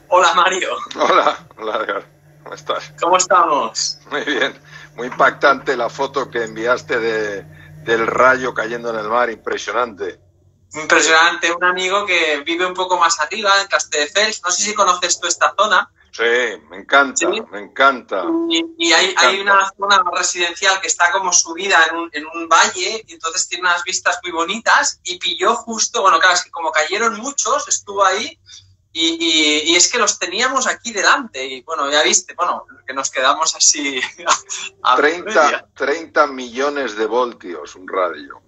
Hola Mario, Hola, Edgar. ¿Cómo estás? ¿cómo estamos? Muy bien. Muy impactante la foto que enviaste del rayo cayendo en el mar, impresionante. Impresionante, un amigo que vive un poco más arriba, en Castelldefels. No sé si conoces tú esta zona. Sí, me encanta, Sí. me encanta, Y me hay encanta. una zona residencial que está como subida en un valle, y entonces tiene unas vistas muy bonitas y pilló justo, bueno, claro, es que como cayeron muchos, estuvo ahí y es que los teníamos aquí delante y bueno, ya viste, bueno, que nos quedamos así a 30 millones de voltios, un radio.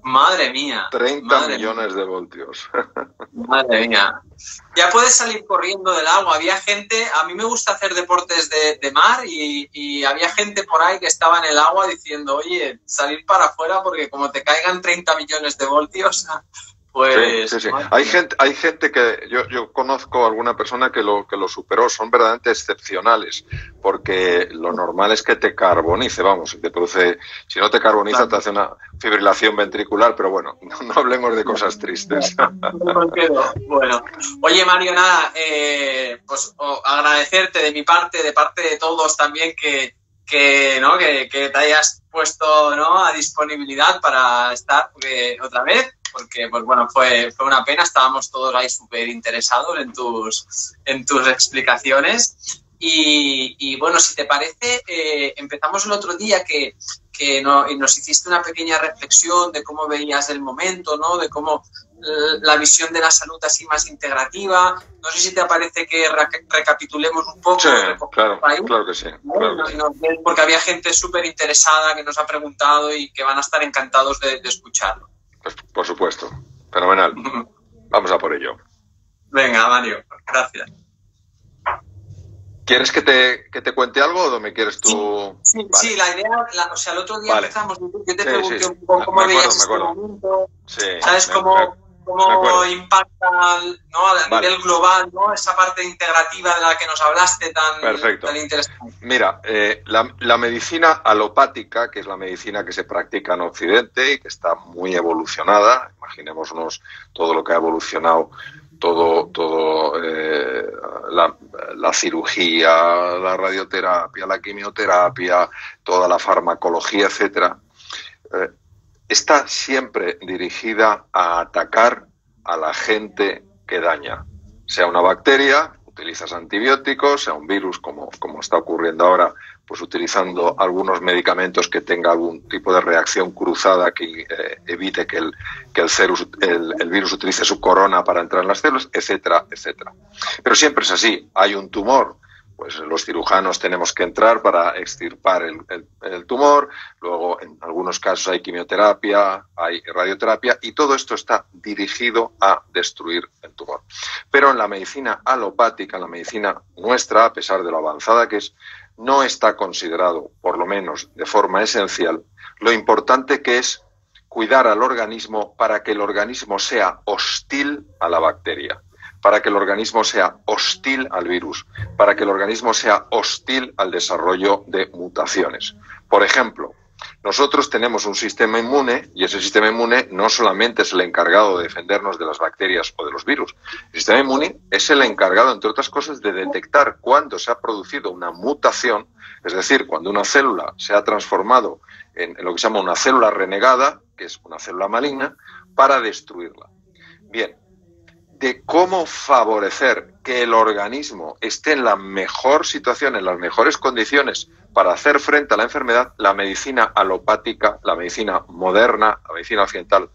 Madre mía, 30 madre mía. millones de voltios. Madre mía. Ya puedes salir corriendo del agua. Había gente, a mí me gusta hacer deportes de mar y había gente por ahí que estaba en el agua diciendo, oye, salir para afuera porque como te caigan 30 millones de voltios, Sí, pues... sí, sí. Hay gente que yo conozco alguna persona que lo superó, son verdaderamente excepcionales, porque lo normal es que te carbonice, vamos, te produce, si no te carboniza te hace una fibrilación ventricular, pero bueno, no hablemos de cosas tristes. Bueno, oye Mario, nada, pues agradecerte de mi parte, de parte de todos también ¿no? que te hayas puesto, ¿no? a disponibilidad para estar otra vez, porque pues bueno, fue una pena, estábamos todos ahí súper interesados en tus explicaciones. Y bueno, si te parece, empezamos el otro día que nos hiciste una pequeña reflexión de cómo veías el momento, ¿no? De cómo la visión de la salud así más integrativa. No sé si te parece que recapitulemos un poco. Sí, claro que sí. Claro que sí. Porque había gente súper interesada que nos ha preguntado y que van a estar encantados de escucharlo. Pues, por supuesto, fenomenal. Vamos a por ello. Venga, Mario, gracias. ¿Quieres que te cuente algo o me quieres tú? Sí, vale. Sí, la idea, o sea, el otro día empezamos, yo te pregunté un poco cómo veías este momento, ¿sabes? Cómo impacta, ¿no? A nivel global, ¿no? Esa parte integrativa de la que nos hablaste tan interesante. Mira, la medicina alopática, que es la medicina que se practica en Occidente y que está muy evolucionada, imaginémonos todo lo que ha evolucionado, la cirugía, la radioterapia, la quimioterapia, toda la farmacología, etcétera, está siempre dirigida a atacar a la gente que daña. Sea una bacteria, utilizas antibióticos, sea un virus, como está ocurriendo ahora, pues utilizando algunos medicamentos que tenga algún tipo de reacción cruzada que evite que el virus utilice su corona para entrar en las células, etcétera, etcétera. Pero siempre es así. Hay un tumor, pues los cirujanos tenemos que entrar para extirpar el tumor, luego en algunos casos hay quimioterapia, hay radioterapia y todo esto está dirigido a destruir el tumor. Pero en la medicina alopática, en la medicina nuestra, a pesar de lo avanzada que es, no está considerado, por lo menos de forma esencial, lo importante que es cuidar al organismo para que el organismo sea hostil a la bacteria, para que el organismo sea hostil al virus, para que el organismo sea hostil al desarrollo de mutaciones. Por ejemplo, nosotros tenemos un sistema inmune y ese sistema inmune no solamente es el encargado de defendernos de las bacterias o de los virus. El sistema inmune es el encargado, entre otras cosas, de detectar cuándo se ha producido una mutación, es decir, cuando una célula se ha transformado en lo que se llama una célula renegada, que es una célula maligna, para destruirla. Bien, de cómo favorecer que el organismo esté en la mejor situación, en las mejores condiciones para hacer frente a la enfermedad, la medicina alopática, la medicina moderna, la medicina occidental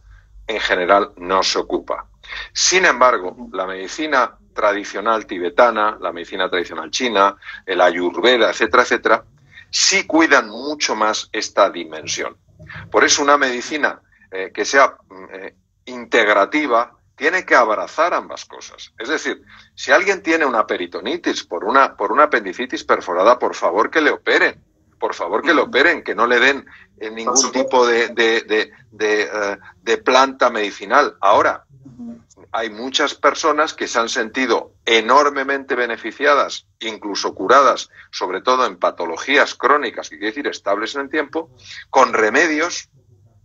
en general no se ocupa. Sin embargo, la medicina tradicional tibetana, la medicina tradicional china, el ayurveda, etcétera, etcétera, sí cuidan mucho más esta dimensión. Por eso una medicina que sea integrativa tiene que abrazar ambas cosas. Es decir, si alguien tiene una peritonitis por una apendicitis perforada, por favor que le operen. Por favor que le operen, que no le den ningún tipo de planta medicinal. Ahora, hay muchas personas que se han sentido enormemente beneficiadas, incluso curadas, sobre todo en patologías crónicas, que quiere decir estables en el tiempo, con remedios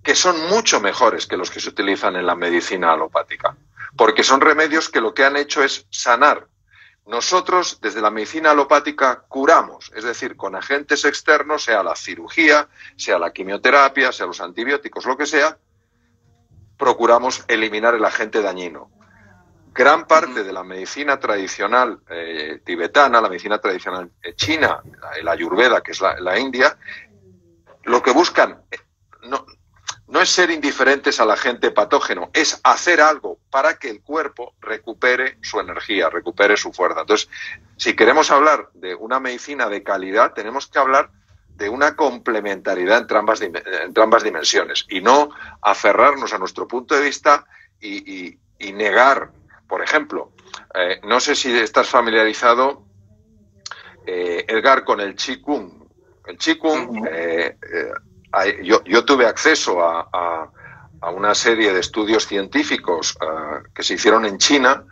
que son mucho mejores que los que se utilizan en la medicina alopática, porque son remedios que lo que han hecho es sanar Nosotros, desde la medicina alopática, curamos, es decir, con agentes externos, sea la cirugía, sea la quimioterapia, sea los antibióticos, lo que sea, procuramos eliminar el agente dañino. Gran parte de la medicina tradicional tibetana, la medicina tradicional china, la ayurveda, que es la India, lo que buscan no es ser indiferentes al agente patógeno, es hacer algo para que el cuerpo recupere su energía, recupere su fuerza. Entonces, si queremos hablar de una medicina de calidad, tenemos que hablar de una complementariedad entre ambas dimensiones y no aferrarnos a nuestro punto de vista y negar. Por ejemplo, no sé si estás familiarizado, Edgar, con el Qigong. El Qigong, yo tuve acceso a una serie de estudios científicos que se hicieron en China,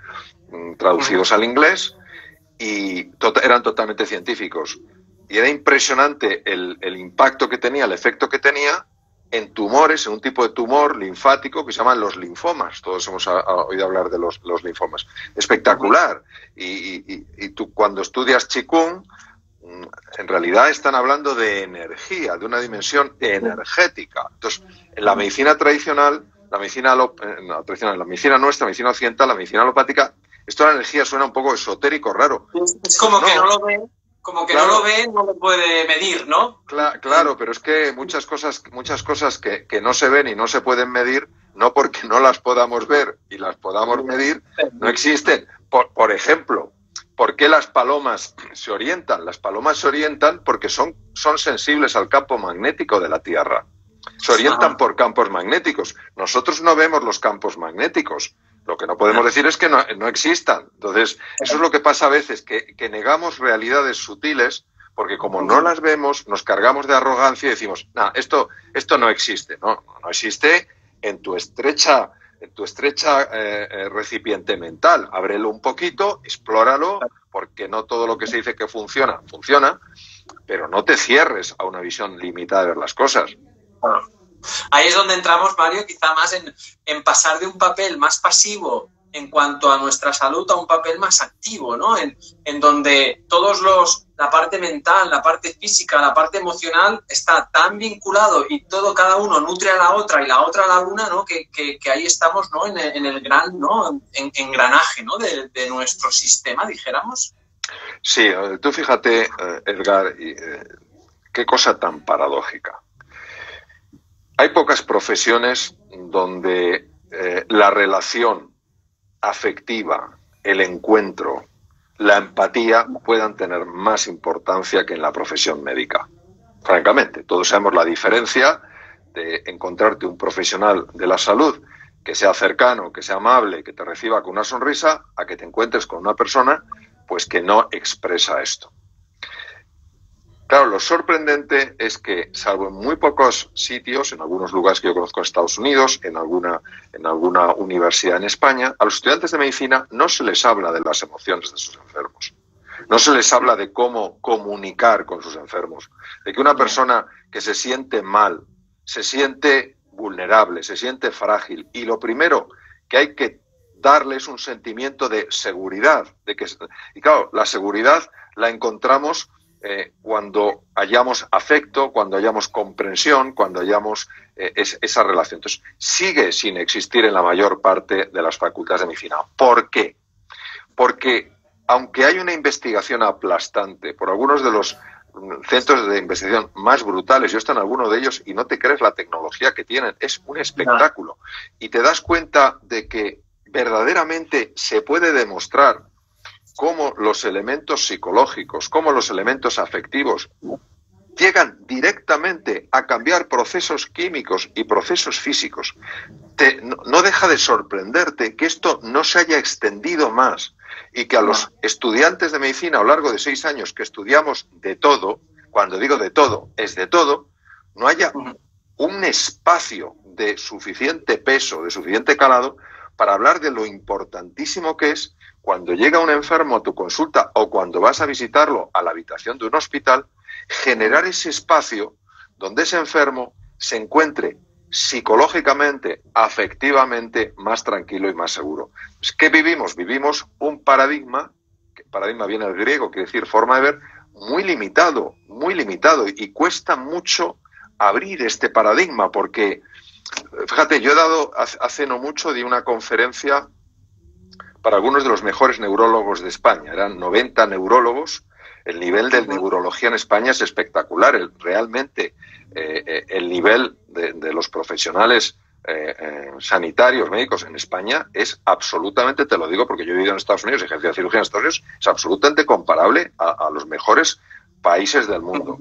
traducidos al inglés, y eran totalmente científicos. Y era impresionante el impacto que tenía, el efecto que tenía en tumores, en un tipo de tumor linfático que se llaman los linfomas. Todos hemos oído hablar de los linfomas. Espectacular. Y tú, cuando estudias Qigong, en realidad están hablando de energía, de una dimensión energética. Entonces, en la medicina tradicional, la medicina nuestra, la medicina occidental, la medicina alopática, esto de la energía suena un poco esotérico, raro. Es como que no lo ve. Como que claro, no lo ve, no lo puede medir, ¿no? Claro, pero es que muchas cosas que no se ven y no se pueden medir, no porque no las podamos ver y las podamos medir, no existen. Por ejemplo, ¿por qué las palomas se orientan? Las palomas se orientan porque son sensibles al campo magnético de la Tierra. Se orientan por campos magnéticos. Nosotros no vemos los campos magnéticos. Lo que no podemos decir es que no existan. Entonces, eso es lo que pasa a veces, que negamos realidades sutiles porque como no las vemos, nos cargamos de arrogancia y decimos, esto no existe. No existe en tu estrecha recipiente mental. Ábrelo un poquito, explóralo, porque no todo lo que se dice que funciona, pero no te cierres a una visión limitada de ver las cosas. Ahí es donde entramos, Mario, quizá más en pasar de un papel más pasivo en cuanto a nuestra salud a un papel más activo, ¿no? En donde la parte mental, la parte física, la parte emocional está tan vinculado y cada uno nutre a la otra y la otra a la una, ¿no? Que ahí estamos, ¿no? En el gran, ¿no? Engranaje, ¿no? De nuestro sistema, dijéramos. Sí, tú fíjate, Edgar, qué cosa tan paradójica. Hay pocas profesiones donde la relación afectiva, el encuentro, la empatía puedan tener más importancia que en la profesión médica. Francamente, todos sabemos la diferencia de encontrarte un profesional de la salud que sea cercano, que sea amable, que te reciba con una sonrisa, a que te encuentres con una persona pues que no expresa esto. Claro, lo sorprendente es que, salvo en muy pocos sitios, en algunos lugares que yo conozco en Estados Unidos, en alguna universidad en España, a los estudiantes de medicina no se les habla de las emociones de sus enfermos. No se les habla de cómo comunicar con sus enfermos. De que una persona que se siente mal, se siente vulnerable, se siente frágil. Y lo primero que hay que darle es un sentimiento de seguridad. Y claro, la seguridad la encontramos cuando hayamos afecto, cuando hayamos comprensión, cuando hayamos esa relación. Entonces, sigue sin existir en la mayor parte de las facultades de medicina. ¿Por qué? Porque, aunque hay una investigación aplastante por algunos de los centros de investigación más brutales, yo estoy en alguno de ellos y no te crees la tecnología que tienen, es un espectáculo. Y te das cuenta de que verdaderamente se puede demostrar cómo los elementos psicológicos, cómo los elementos afectivos llegan directamente a cambiar procesos químicos y procesos físicos. No deja de sorprenderte que esto no se haya extendido más y que a los estudiantes de medicina a lo largo de 6 años que estudiamos de todo, cuando digo de todo, es de todo, no haya un espacio de suficiente peso, de suficiente calado, para hablar de lo importantísimo que es cuando llega un enfermo a tu consulta o cuando vas a visitarlo a la habitación de un hospital, generar ese espacio donde ese enfermo se encuentre psicológicamente, afectivamente más tranquilo y más seguro. ¿Qué vivimos? Vivimos un paradigma paradigma viene del griego, quiere decir forma de ver, muy limitado, y cuesta mucho abrir este paradigma, porque, fíjate, yo he dado, hace no mucho, di una conferencia para algunos de los mejores neurólogos de España, eran 90 neurólogos. El nivel de neurología en España es espectacular, realmente el nivel de los profesionales sanitarios, médicos en España es absolutamente, te lo digo porque yo he vivido en Estados Unidos, he ejercido cirugía en Estados Unidos, es absolutamente comparable a los mejores países del mundo.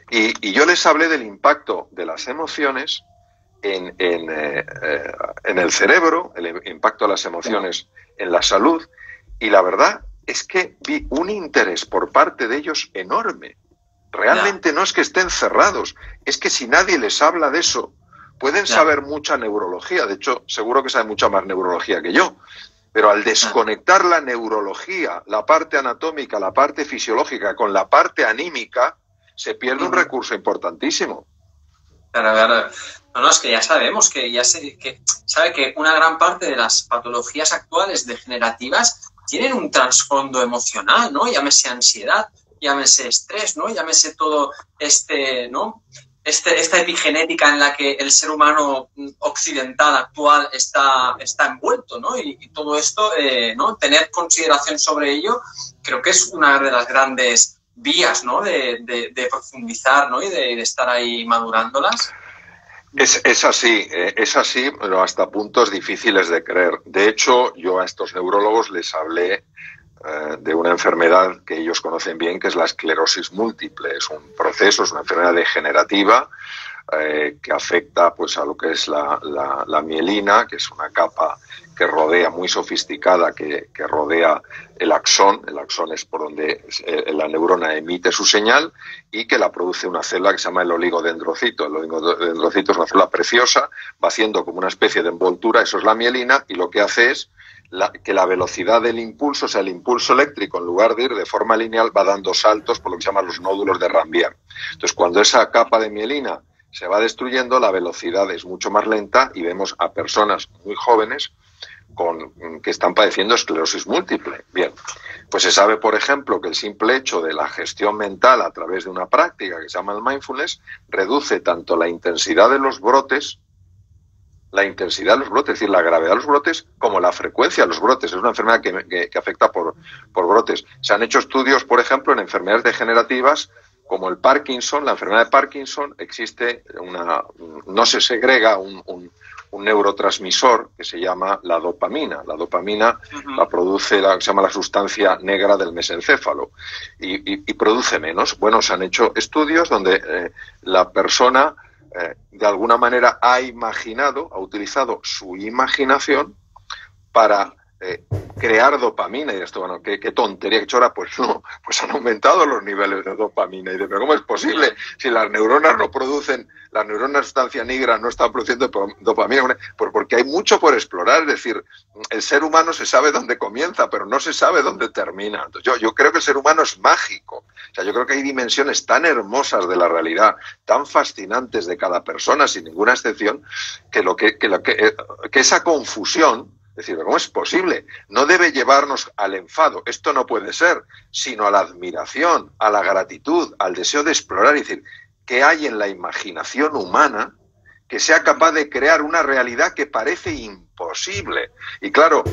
Y yo les hablé del impacto de las emociones en el cerebro, el impacto de las emociones en la salud, y la verdad es que vi un interés por parte de ellos enorme. Realmente no es que estén cerrados, es que si nadie les habla de eso, pueden saber mucha neurología, de hecho seguro que saben mucha más neurología que yo, pero al desconectar la neurología, la parte anatómica, la parte fisiológica con la parte anímica, se pierde un recurso importantísimo. Claro. No, es que ya sabemos, sabe que una gran parte de las patologías actuales degenerativas tienen un trasfondo emocional, ¿no? Llámese ansiedad, llámese estrés, ¿no? Llámese todo ¿no? Esta epigenética en la que el ser humano occidental actual está envuelto, ¿no? Y todo esto, ¿no? Tener consideración sobre ello, creo que es una de las grandes vías, ¿no? De profundizar, ¿no? Y de estar ahí madurándolas. Es así, pero hasta puntos difíciles de creer. De hecho, yo a estos neurólogos les hablé de una enfermedad que ellos conocen bien, que es la esclerosis múltiple. Es un proceso, es una enfermedad degenerativa que afecta pues, a lo que es la mielina, que es una capa que rodea, muy sofisticada, que rodea el axón. El axón es por donde la neurona emite su señal y que la produce una célula que se llama el oligodendrocito. El oligodendrocito es una célula preciosa, va haciendo como una especie de envoltura, eso es la mielina, y lo que hace es que la velocidad del impulso, o sea, el impulso eléctrico, en lugar de ir de forma lineal, va dando saltos por lo que se llaman los nódulos de Ranvier. Entonces, cuando esa capa de mielina se va destruyendo, la velocidad es mucho más lenta y vemos a personas muy jóvenes que están padeciendo esclerosis múltiple. Bien, pues se sabe, por ejemplo, que el simple hecho de la gestión mental a través de una práctica que se llama el mindfulness reduce tanto la intensidad de los brotes, es decir, la gravedad de los brotes, como la frecuencia de los brotes. Es una enfermedad que afecta por brotes. Se han hecho estudios, por ejemplo, en enfermedades degenerativas como el Parkinson. La enfermedad de Parkinson existe no se segrega un neurotransmisor que se llama la dopamina. La dopamina la produce se llama la sustancia negra del mesencéfalo y produce menos. Bueno, se han hecho estudios donde la persona de alguna manera ha utilizado su imaginación para crear dopamina. Y esto, bueno, qué tontería, qué chora. Pues no, pues han aumentado los niveles de dopamina. Y pero ¿cómo es posible? Si las neuronas no producen, las neuronas de sustancia negra no están produciendo dopamina, pues porque hay mucho por explorar. Es decir, el ser humano se sabe dónde comienza, pero no se sabe dónde termina. Entonces, yo creo que el ser humano es mágico. O sea, yo creo que hay dimensiones tan hermosas de la realidad, tan fascinantes de cada persona, sin ninguna excepción, que esa confusión, es decir, ¿cómo es posible? No debe llevarnos al enfado, esto no puede ser, sino a la admiración, a la gratitud, al deseo de explorar. Es decir, ¿qué hay en la imaginación humana que sea capaz de crear una realidad que parece imposible? Y claro,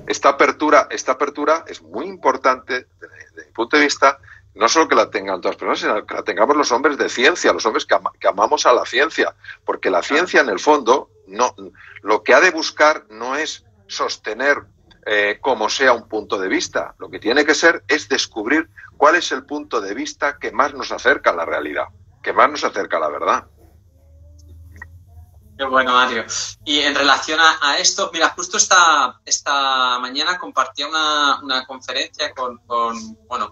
esta apertura es muy importante desde mi punto de vista, no solo que la tengan todas las personas, sino que la tengamos los hombres de ciencia, los hombres que amamos a la ciencia, porque la ciencia en el fondo lo que ha de buscar no es sostener como sea un punto de vista. Lo que tiene que ser es descubrir cuál es el punto de vista que más nos acerca a la realidad, que más nos acerca a la verdad. Qué bueno, Mario. Y en relación a esto, mira, justo esta mañana compartía una conferencia con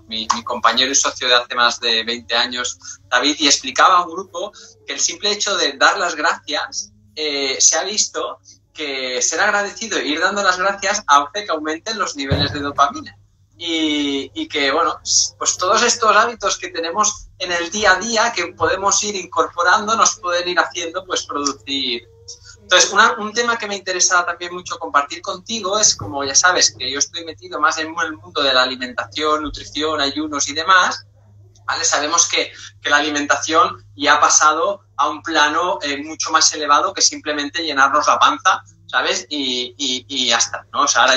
mi compañero y socio de hace más de 20 años, David, y explicaba a un grupo que el simple hecho de dar las gracias, se ha visto que ser agradecido e ir dando las gracias hace que aumenten los niveles de dopamina. Y que, bueno, pues todos estos hábitos que tenemos en el día a día, que podemos ir incorporando, nos pueden ir haciendo pues producir Entonces, un tema que me interesa también mucho compartir contigo es, como ya sabes, que yo estoy metido más en el mundo de la alimentación, nutrición, ayunos y demás, ¿vale? Sabemos que la alimentación ya ha pasado a un plano mucho más elevado que simplemente llenarnos la panza, ¿sabes? Y ya está, ¿no? O sea, ahora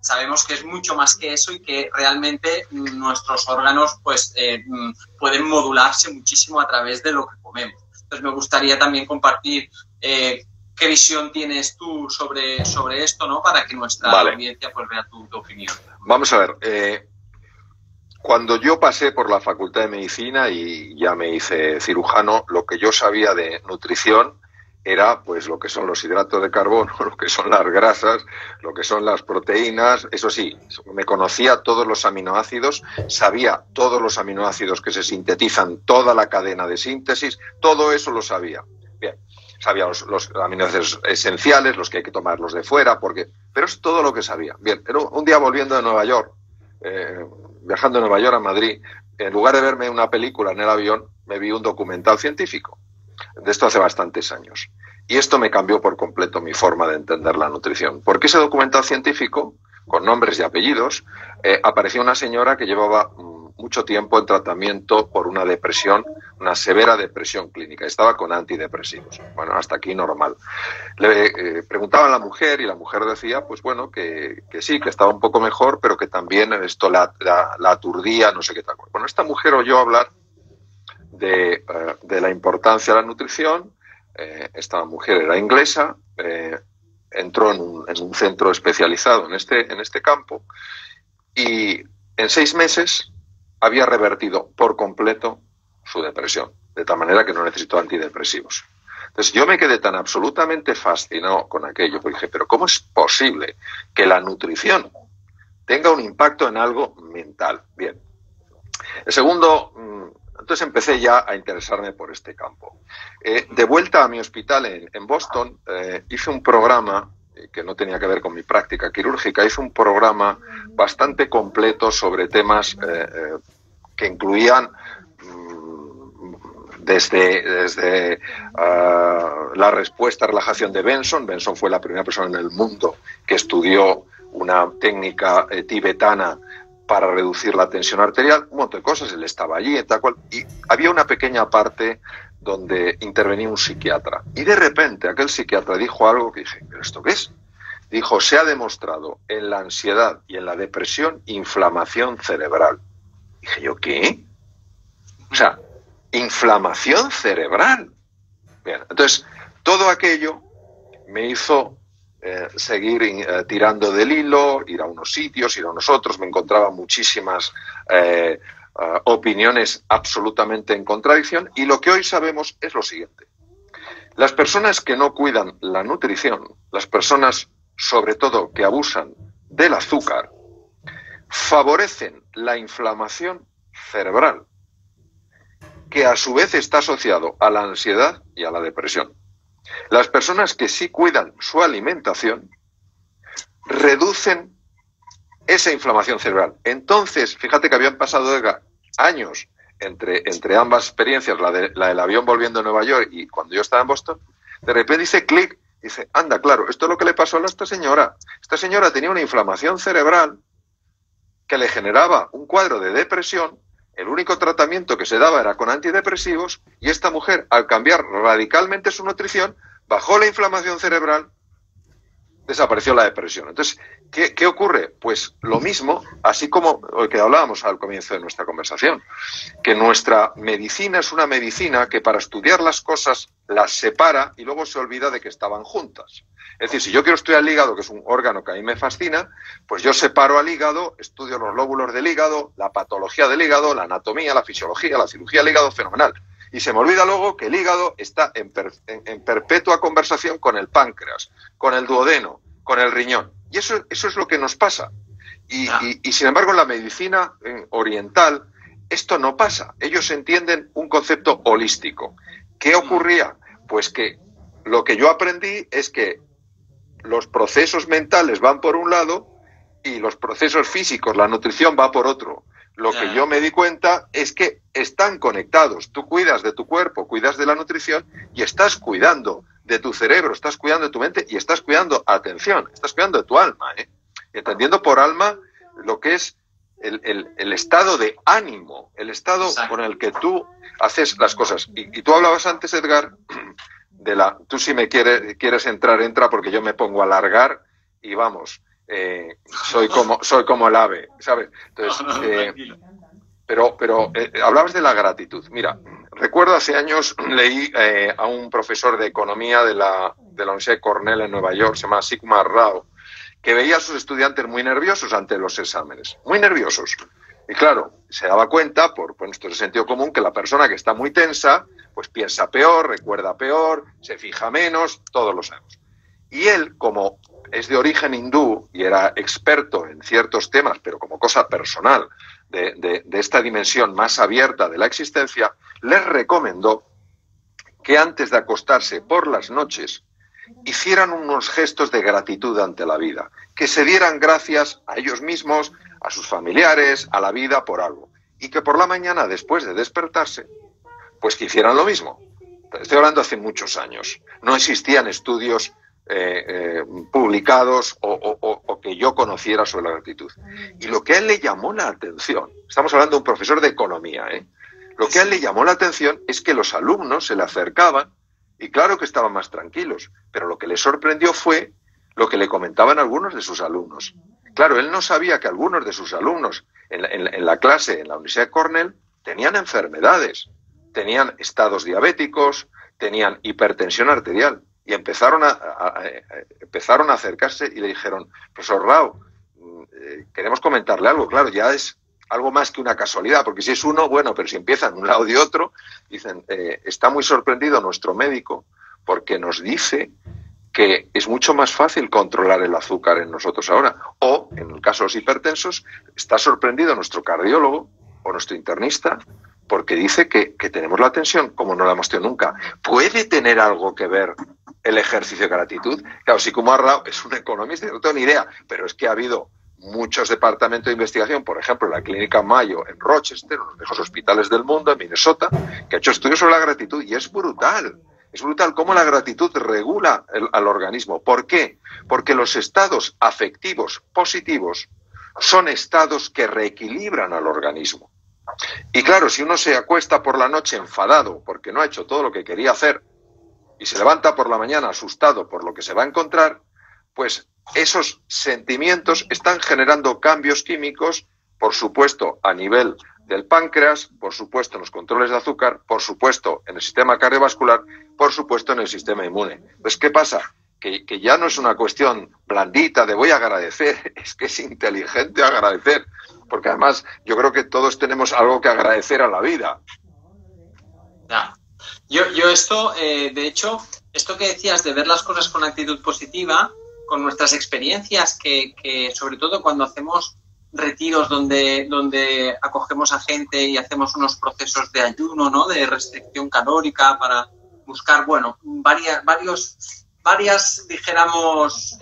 sabemos que es mucho más que eso y que realmente nuestros órganos pues pueden modularse muchísimo a través de lo que comemos. Entonces me gustaría también compartir qué visión tienes tú sobre esto, ¿no? Para que nuestra audiencia pues vea tu opinión. Vamos a ver, cuando yo pasé por la Facultad de Medicina y ya me hice cirujano, lo que yo sabía de nutrición era pues lo que son los hidratos de carbono, lo que son las grasas, lo que son las proteínas. Eso sí, me conocía todos los aminoácidos, sabía todos los aminoácidos que se sintetizan, toda la cadena de síntesis, todo eso lo sabía. Bien, sabía los aminoácidos esenciales, los que hay que tomarlos de fuera, pero es todo lo que sabía. Bien, pero un día volviendo de Nueva York, viajando de Nueva York a Madrid, en lugar de verme una película en el avión, me vi un documental científico. De esto hace bastantes años. Y esto me cambió por completo mi forma de entender la nutrición. Porque ese documental científico, con nombres y apellidos, apareció una señora que llevaba mucho tiempo en tratamiento por una depresión, una severa depresión clínica. Estaba con antidepresivos. Bueno, hasta aquí normal. Le preguntaban a la mujer y la mujer decía, pues bueno, que sí, que estaba un poco mejor, pero que también esto la aturdía, no sé qué tal. Bueno, esta mujer oyó hablar de la importancia de la nutrición. Esta mujer era inglesa, entró en un centro especializado en este campo y en 6 meses había revertido por completo su depresión, de tal manera que no necesitó antidepresivos. Entonces yo me quedé tan absolutamente fascinado con aquello, porque dije, pero ¿cómo es posible que la nutrición tenga un impacto en algo mental? Bien. El segundo, entonces empecé ya a interesarme por este campo. De vuelta a mi hospital en Boston, hice un programa que no tenía que ver con mi práctica quirúrgica, hice un programa bastante completo sobre temas que incluían desde la respuesta a relajación de Benson. Benson fue la primera persona en el mundo que estudió una técnica tibetana para reducir la tensión arterial, un montón de cosas. Él estaba allí, tal cual, y había una pequeña parte donde intervenía un psiquiatra. Y de repente aquel psiquiatra dijo algo que dije, ¿pero esto qué es? Dijo, se ha demostrado en la ansiedad y en la depresión inflamación cerebral. Dije yo, ¿qué? O sea, inflamación cerebral. Bien, entonces, todo aquello me hizo seguir tirando del hilo, ir a unos sitios, ir a unos otros. Me encontraba muchísimas opiniones absolutamente en contradicción, y lo que hoy sabemos es lo siguiente. Las personas que no cuidan la nutrición, las personas sobre todo que abusan del azúcar, favorecen la inflamación cerebral, que a su vez está asociado a la ansiedad y a la depresión. Las personas que sí cuidan su alimentación reducen esa inflamación cerebral. Entonces, fíjate que habían pasado años entre ambas experiencias, la del avión volviendo a Nueva York y cuando yo estaba en Boston. De repente dice clic, dice, anda, claro, esto es lo que le pasó a esta señora. Esta señora tenía una inflamación cerebral que le generaba un cuadro de depresión. El único tratamiento que se daba era con antidepresivos, y esta mujer, al cambiar radicalmente su nutrición, bajó la inflamación cerebral, desapareció la depresión. Entonces, ¿qué ocurre? Pues lo mismo, así como lo que hablábamos al comienzo de nuestra conversación, que nuestra medicina es una medicina que para estudiar las cosas las separa y luego se olvida de que estaban juntas. Es decir, si yo quiero estudiar el hígado, que es un órgano que a mí me fascina, pues yo separo al hígado, estudio los lóbulos del hígado, la patología del hígado, la anatomía, la fisiología, la cirugía del hígado, fenomenal. Y se me olvida luego que el hígado está en perpetua conversación con el páncreas, con el duodeno, con el riñón. Y eso es lo que nos pasa. Y sin embargo, en la medicina oriental esto no pasa. Ellos entienden un concepto holístico. ¿Qué ocurría? Pues que lo que yo aprendí es que los procesos mentales van por un lado y los procesos físicos, la nutrición, va por otro. Lo que yo me di cuenta es que están conectados. Tú cuidas de tu cuerpo, cuidas de la nutrición y estás cuidando de tu cerebro, estás cuidando de tu mente y estás cuidando, atención, estás cuidando de tu alma, entendiendo por alma lo que es el estado de ánimo, el estado con el que tú haces las cosas. Y tú hablabas antes, Edgar, tú si me quieres entrar, entra, porque yo me pongo a alargar y vamos, soy como el ave, ¿sabes? Entonces, pero hablabas de la gratitud. Mira, recuerdo hace años leí a un profesor de economía de la Universidad de Cornell en Nueva York, se llama Sigmund Rao, que veía a sus estudiantes muy nerviosos ante los exámenes, muy nerviosos. Y claro, se daba cuenta, por esto es sentido común, que la persona que está muy tensa, pues piensa peor, recuerda peor, se fija menos, todos lo sabemos. Y él, como es de origen hindú y era experto en ciertos temas, pero como cosa personal, de esta dimensión más abierta de la existencia, les recomendó que antes de acostarse por las noches hicieran unos gestos de gratitud ante la vida, que se dieran gracias a ellos mismos, a sus familiares, a la vida por algo, y que por la mañana, después de despertarse, pues que hicieran lo mismo. Estoy hablando hace muchos años. No existían estudios publicados o que yo conociera sobre la gratitud. Y lo que a él le llamó la atención, estamos hablando de un profesor de economía, lo que a él le llamó la atención es que los alumnos se le acercaban y claro que estaban más tranquilos, pero lo que le sorprendió fue lo que le comentaban algunos de sus alumnos. Claro, él no sabía que algunos de sus alumnos en la clase, en la Universidad de Cornell, tenían enfermedades, tenían estados diabéticos, tenían hipertensión arterial. Y empezaron a acercarse y le dijeron, profesor Rao, queremos comentarle algo. Claro, ya es algo más que una casualidad, porque si es uno, bueno, pero si empiezan de un lado y otro, dicen, está muy sorprendido nuestro médico porque nos dice que es mucho más fácil controlar el azúcar en nosotros ahora. O, en el caso de los hipertensos, está sorprendido nuestro cardiólogo o nuestro internista porque dice que tenemos la tensión como no la hemos tenido nunca. ¿Puede tener algo que ver el ejercicio de gratitud? Claro, Sigmund Rao es un economista, no tengo ni idea, pero es que ha habido muchos departamentos de investigación, por ejemplo, la Clínica Mayo en Rochester, uno de los mejores hospitales del mundo, en Minnesota, que ha hecho estudios sobre la gratitud y es brutal. Es brutal cómo la gratitud regula al organismo. ¿Por qué? Porque los estados afectivos positivos son estados que reequilibran al organismo. Y claro, si uno se acuesta por la noche enfadado porque no ha hecho todo lo que quería hacer y se levanta por la mañana asustado por lo que se va a encontrar, pues esos sentimientos están generando cambios químicos, por supuesto, a nivel del páncreas, por supuesto en los controles de azúcar, por supuesto en el sistema cardiovascular, por supuesto en el sistema inmune. Pues, ¿qué pasa? Que ya no es una cuestión blandita de voy a agradecer, es que es inteligente agradecer, porque además yo creo que todos tenemos algo que agradecer a la vida. Ya. Yo esto, de hecho, esto que decías de ver las cosas con actitud positiva, con nuestras experiencias, que sobre todo cuando hacemos retiros donde acogemos a gente y hacemos unos procesos de ayuno, ¿no? De restricción calórica para buscar, bueno, varias dijéramos,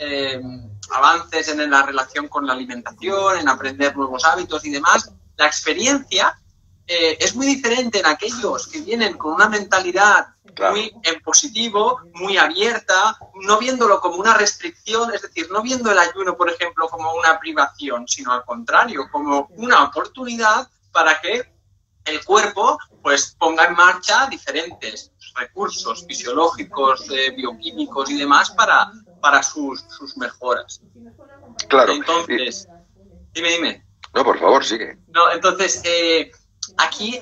avances en la relación con la alimentación, en aprender nuevos hábitos y demás. La experiencia es muy diferente en aquellos que vienen con una mentalidad muy en positivo, muy abierta, no viéndolo como una restricción, es decir, no viendo el ayuno, por ejemplo, como una privación, sino al contrario, como una oportunidad para que el cuerpo pues ponga en marcha diferentes recursos fisiológicos, bioquímicos y demás para sus mejoras. Claro. Entonces, dime. No, por favor, sigue. No, entonces, aquí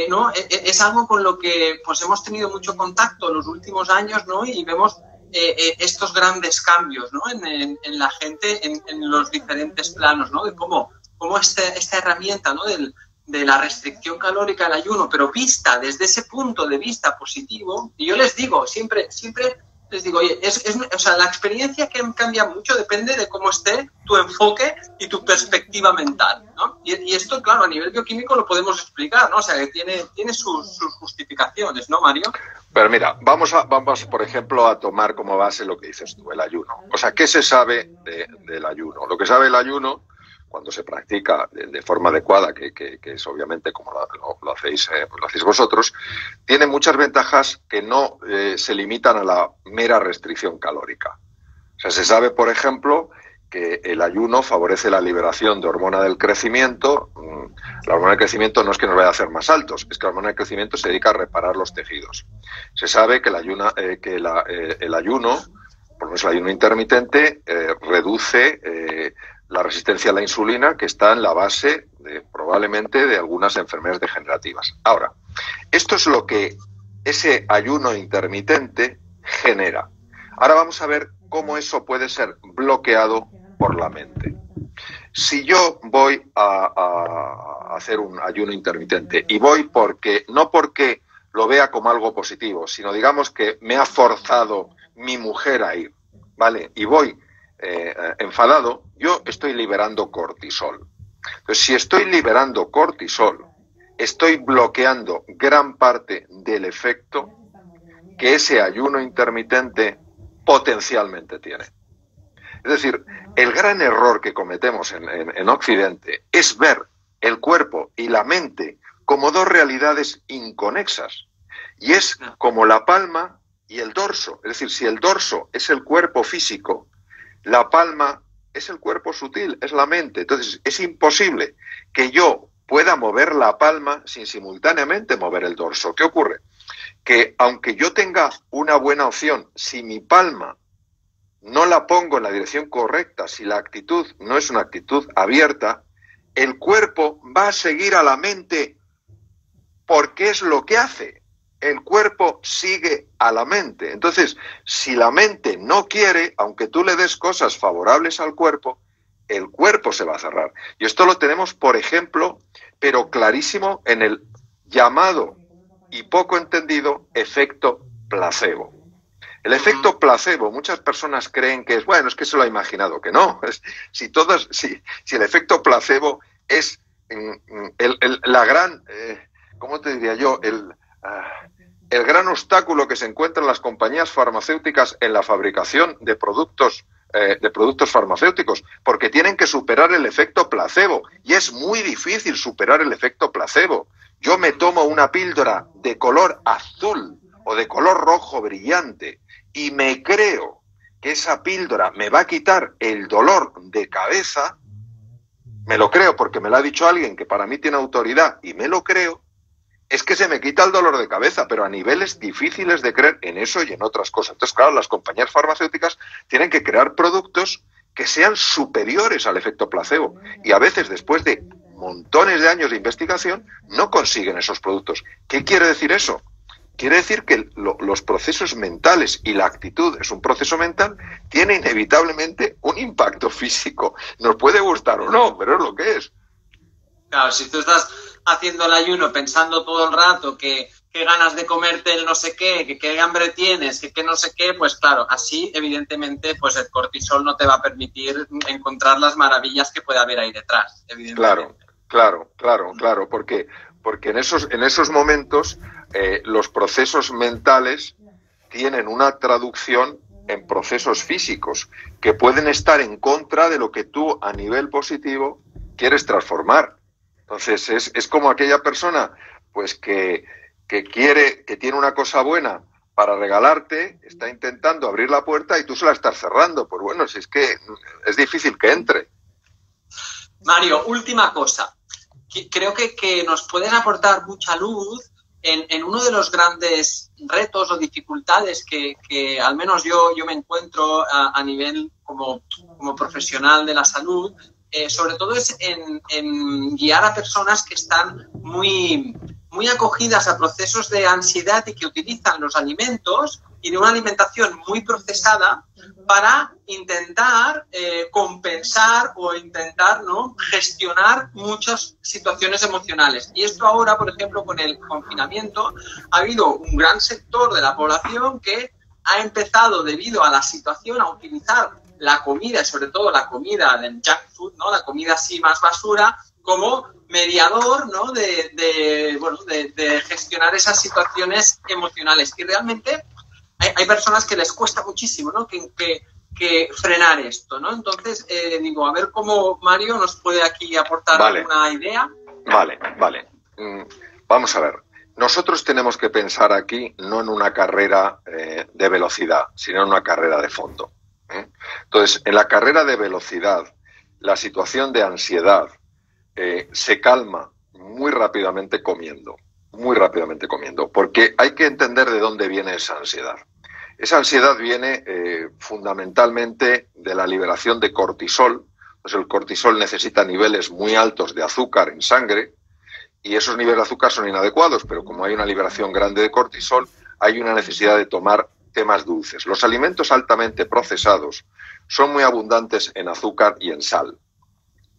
¿no? Es algo con lo que pues hemos tenido mucho contacto en los últimos años, ¿no? Y vemos estos grandes cambios, ¿no? en la gente en los diferentes planos, ¿no? De cómo esta herramienta, ¿no? de la restricción calórica, el ayuno, pero vista desde ese punto de vista positivo. Y yo les digo, siempre les digo, oye, o sea, la experiencia que cambia mucho depende de cómo esté tu enfoque y tu perspectiva mental, ¿no? Y esto, claro, a nivel bioquímico lo podemos explicar, ¿no? O sea, que tiene sus justificaciones, ¿no, Mario? Pero mira, vamos, por ejemplo, a tomar como base lo que dices tú, el ayuno. O sea, ¿qué se sabe del ayuno? Lo que sabe el ayuno, cuando se practica de forma adecuada, que es obviamente como lo hacéis, pues lo hacéis vosotros, tiene muchas ventajas que no se limitan a la mera restricción calórica. O sea, se sabe, por ejemplo, que el ayuno favorece la liberación de hormona del crecimiento. La hormona del crecimiento no es que nos vaya a hacer más altos, es que la hormona del crecimiento se dedica a reparar los tejidos. Se sabe que el ayuno, por lo menos el ayuno intermitente, reduce la resistencia a la insulina, que está en la base probablemente de algunas enfermedades degenerativas. Ahora, esto es lo que ese ayuno intermitente genera. Ahora vamos a ver cómo eso puede ser bloqueado por la mente. Si yo voy a hacer un ayuno intermitente y voy no porque lo vea como algo positivo, sino digamos que me ha forzado mi mujer a ir, ¿vale? Y voy enfadado, yo estoy liberando cortisol. Entonces, si estoy liberando cortisol, estoy bloqueando gran parte del efecto que ese ayuno intermitente potencialmente tiene. Es decir, el gran error que cometemos en Occidente es ver el cuerpo y la mente como dos realidades inconexas. Y es como la palma y el dorso. Es decir, si el dorso es el cuerpo físico, la palma es el cuerpo sutil, es la mente. Entonces, es imposible que yo pueda mover la palma sin simultáneamente mover el dorso. ¿Qué ocurre? Que aunque yo tenga una buena opción, si mi palma no la pongo en la dirección correcta, si la actitud no es una actitud abierta, el cuerpo va a seguir a la mente porque es lo que hace. El cuerpo sigue a la mente. Entonces, si la mente no quiere, aunque tú le des cosas favorables al cuerpo, el cuerpo se va a cerrar. Y esto lo tenemos, por ejemplo, pero clarísimo en el llamado y poco entendido efecto placebo. El efecto placebo, muchas personas creen que es, bueno, es que se lo ha imaginado, que no. Si el efecto placebo es la gran, ¿cómo te diría yo? El gran obstáculo que se encuentra en las compañías farmacéuticas en la fabricación de productos farmacéuticos, porque tienen que superar el efecto placebo, y es muy difícil superar el efecto placebo. Yo me tomo una píldora de color azul o de color rojo brillante y me creo que esa píldora me va a quitar el dolor de cabeza, me lo creo porque me lo ha dicho alguien que para mí tiene autoridad y me lo creo, es que se me quita el dolor de cabeza, pero a niveles difíciles de creer en eso y en otras cosas. Entonces, claro, las compañías farmacéuticas tienen que crear productos que sean superiores al efecto placebo. Y a veces, después de montones de años de investigación, no consiguen esos productos. ¿Qué quiere decir eso? Quiere decir que los procesos mentales y la actitud es un proceso mental, tiene inevitablemente un impacto físico. Nos puede gustar o no, pero es lo que es. Claro, si tú estás haciendo el ayuno pensando todo el rato que ganas de comerte el no sé qué, que qué hambre tienes, que no sé qué, pues claro, así evidentemente pues el cortisol no te va a permitir encontrar las maravillas que puede haber ahí detrás, evidentemente. Claro, porque en esos momentos los procesos mentales tienen una traducción en procesos físicos que pueden estar en contra de lo que tú a nivel positivo quieres transformar. Entonces es como aquella persona pues que tiene una cosa buena para regalarte, está intentando abrir la puerta y tú se la estás cerrando. Pues bueno, si es que es difícil que entre. Mario, última cosa. Creo que nos pueden aportar mucha luz en uno de los grandes retos o dificultades que al menos yo me encuentro a nivel como profesional de la salud, sobre todo es en guiar a personas que están muy acogidas a procesos de ansiedad y que utilizan los alimentos y de una alimentación muy procesada para intentar compensar o intentar, ¿no?, gestionar muchas situaciones emocionales. Y esto ahora, por ejemplo, con el confinamiento, ha habido un gran sector de la población que ha empezado, debido a la situación, a utilizar la comida, sobre todo la comida del junk food, ¿no?, la comida así más basura, como mediador, ¿no?, de gestionar esas situaciones emocionales. Y realmente hay personas que les cuesta muchísimo, ¿no?, que que frenar esto, ¿no? Entonces, digo, a ver cómo Mario nos puede aquí aportar alguna idea. Vale. Vamos a ver. Nosotros tenemos que pensar aquí no en una carrera de velocidad, sino en una carrera de fondo. Entonces, en la carrera de velocidad, la situación de ansiedad se calma muy rápidamente comiendo, porque hay que entender de dónde viene esa ansiedad. Esa ansiedad viene fundamentalmente de la liberación de cortisol. Pues el cortisol necesita niveles muy altos de azúcar en sangre y esos niveles de azúcar son inadecuados, pero como hay una liberación grande de cortisol, hay una necesidad de tomar temas dulces. Los alimentos altamente procesados son muy abundantes en azúcar y en sal,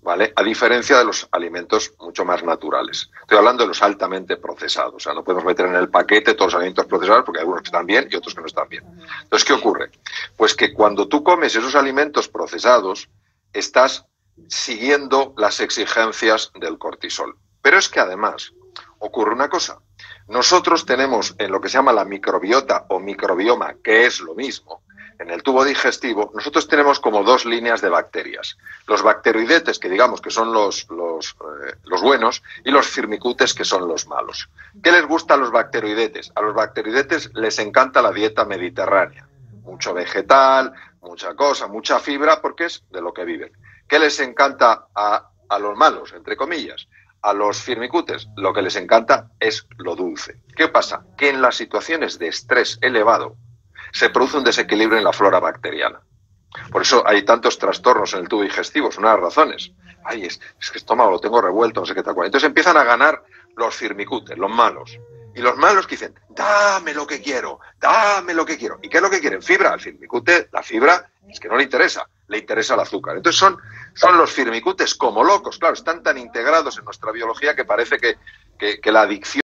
¿vale? A diferencia de los alimentos mucho más naturales. Estoy hablando de los altamente procesados. O sea, no podemos meter en el paquete todos los alimentos procesados porque hay algunos que están bien y otros que no están bien. Entonces, ¿qué ocurre? Pues que cuando tú comes esos alimentos procesados, estás siguiendo las exigencias del cortisol. Pero es que además ocurre una cosa. Nosotros tenemos en lo que se llama la microbiota o microbioma, que es lo mismo, en el tubo digestivo, nosotros tenemos como dos líneas de bacterias. Los bacteroidetes, que digamos que son los buenos, y los firmicutes, que son los malos. ¿Qué les gusta a los bacteroidetes? A los bacteroidetes les encanta la dieta mediterránea. Mucho vegetal, mucha cosa, mucha fibra, porque es de lo que viven. ¿Qué les encanta a los malos, entre comillas? A los firmicutes, lo que les encanta es lo dulce. ¿Qué pasa? Que en las situaciones de estrés elevado se produce un desequilibrio en la flora bacteriana. Por eso hay tantos trastornos en el tubo digestivo, es una de las razones. Ay, es que el estómago lo tengo revuelto, no sé qué tal cual. Entonces empiezan a ganar los firmicutes, los malos. Y los malos que dicen, dame lo que quiero, dame lo que quiero. ¿Y qué es lo que quieren? Fibra. Al firmicute, la fibra es que no le interesa el azúcar. Entonces son los firmicutes como locos. Claro, están tan integrados en nuestra biología que parece que la adicción